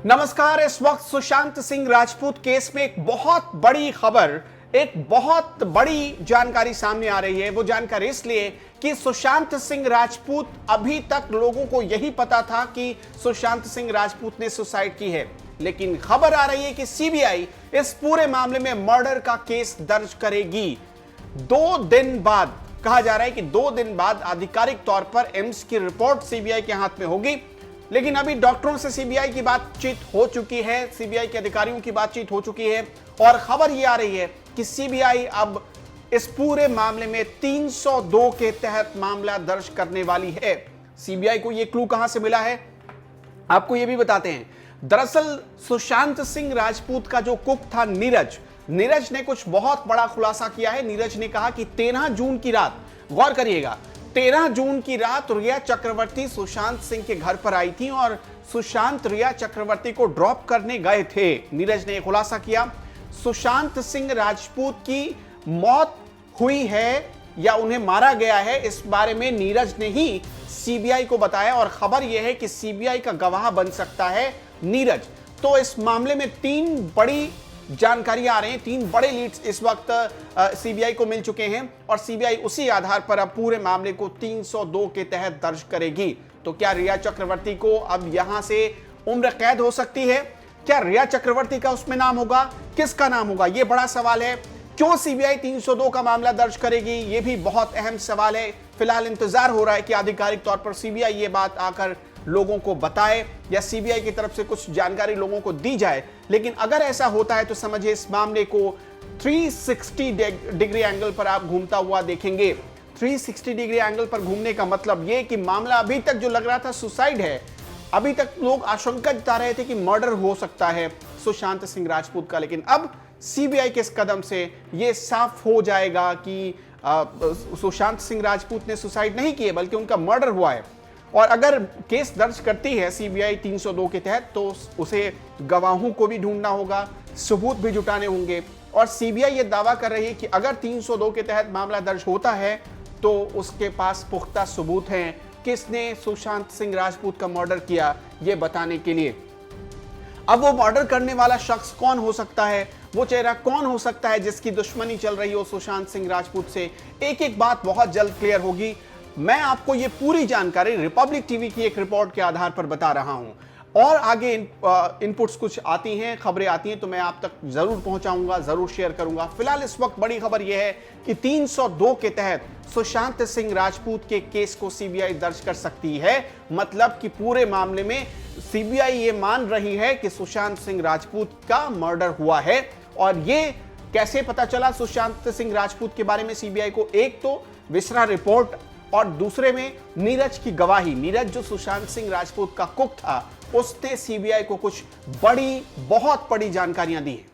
नमस्कार। इस वक्त सुशांत सिंह राजपूत केस में एक बहुत बड़ी खबर, एक बहुत बड़ी जानकारी सामने आ रही है। वो जानकारी इसलिए कि सुशांत सिंह राजपूत, अभी तक लोगों को यही पता था कि सुशांत सिंह राजपूत ने सुसाइड की है, लेकिन खबर आ रही है कि सीबीआई इस पूरे मामले में मर्डर का केस दर्ज करेगी। 2 दिन बाद, कहा जा रहा है कि 2 दिन बाद आधिकारिक तौर पर एम्स की रिपोर्ट सीबीआई के हाथ में होगी। लेकिन अभी डॉक्टरों से सीबीआई की बातचीत हो चुकी है, सीबीआई के अधिकारियों की बातचीत हो चुकी है और खबर यह आ रही है कि सीबीआई अब इस पूरे मामले में 302 के तहत मामला दर्ज करने वाली है। सीबीआई को यह क्लू कहां से मिला है, आपको यह भी बताते हैं। दरअसल सुशांत सिंह राजपूत का जो कुक था नीरज ने कुछ बहुत बड़ा खुलासा किया है। नीरज ने कहा कि 13 जून की रात, गौर करिएगा, 13 जून की रात रिया चक्रवर्ती सुशांत सिंह के घर पर आई थी और सुशांत रिया चक्रवर्ती को ड्रॉप करने गए थे। नीरज ने खुलासा किया सुशांत सिंह राजपूत की मौत हुई है या उन्हें मारा गया है, इस बारे में नीरज ने ही सीबीआई को बताया और खबर यह है कि सीबीआई का गवाह बन सकता है नीरज। तो इस मामले में 3 बड़ी जानकारियां आ रही हैं, 3 बड़े लीड्स इस वक्त सीबीआई को मिल चुके हैं और सीबीआई उसी आधार पर अब पूरे मामले को 302 के तहत दर्ज करेगी। तो क्या रिया चक्रवर्ती को अब यहां से उम्र कैद हो सकती है? क्या रिया चक्रवर्ती का उसमें नाम होगा, किसका नाम होगा, यह बड़ा सवाल है। क्यों सीबीआई 302 का मामला दर्ज करेगी, यह भी बहुत अहम सवाल है। फिलहाल इंतजार हो रहा है कि आधिकारिक तौर पर सीबीआई ये बात आकर लोगों को बताए या सीबीआई की तरफ से कुछ जानकारी लोगों को दी जाए। लेकिन अगर ऐसा होता है तो समझिए इस मामले को 360 डिग्री एंगल पर आप घूमता हुआ देखेंगे। 360 डिग्री एंगल पर घूमने का मतलब यह कि मामला अभी तक जो लग रहा था सुसाइड है, अभी तक लोग आशंका जता रहे थे कि मर्डर हो सकता है सुशांत सिंह राजपूत का, लेकिन अब सीबीआई के इस कदम से यह साफ हो जाएगा कि सुशांत सिंह राजपूत ने सुसाइड नहीं किए बल्कि उनका मर्डर हुआ है। और अगर केस दर्ज करती है सीबीआई 302 के तहत तो उसे गवाहों को भी ढूंढना होगा, सबूत भी जुटाने होंगे और सीबीआई ये दावा कर रही है कि अगर 302 के तहत मामला दर्ज होता है तो उसके पास पुख्ता सबूत हैं किसने सुशांत सिंह राजपूत का मर्डर किया, ये बताने के लिए। अब वो मर्डर करने वाला शख्स कौन हो सकता है, वो चेहरा कौन हो सकता है जिसकी दुश्मनी चल रही हो सुशांत सिंह राजपूत से, एक एक बात बहुत जल्द क्लियर होगी। मैं आपको ये पूरी जानकारी रिपब्लिक टीवी की एक रिपोर्ट के आधार पर बता रहा हूं और आगे इनपुट्स कुछ आती हैं, खबरें आती हैं तो मैं आप तक जरूर पहुंचाऊंगा, जरूर शेयर करूंगा। फिलहाल इस वक्त बड़ी खबर यह है कि 302 के तहत सुशांत सिंह राजपूत के केस को सीबीआई दर्ज कर सकती है। मतलब कि पूरे मामले में सीबीआई ये मान रही है कि सुशांत सिंह राजपूत का मर्डर हुआ है। और ये कैसे पता चला सुशांत सिंह राजपूत के बारे में सीबीआई को? एक तो विसरा रिपोर्ट और दूसरे में नीरज की गवाही। नीरज जो सुशांत सिंह राजपूत का कुक था, उसने सीबीआई को कुछ बड़ी, बहुत बड़ी जानकारियां दी हैं।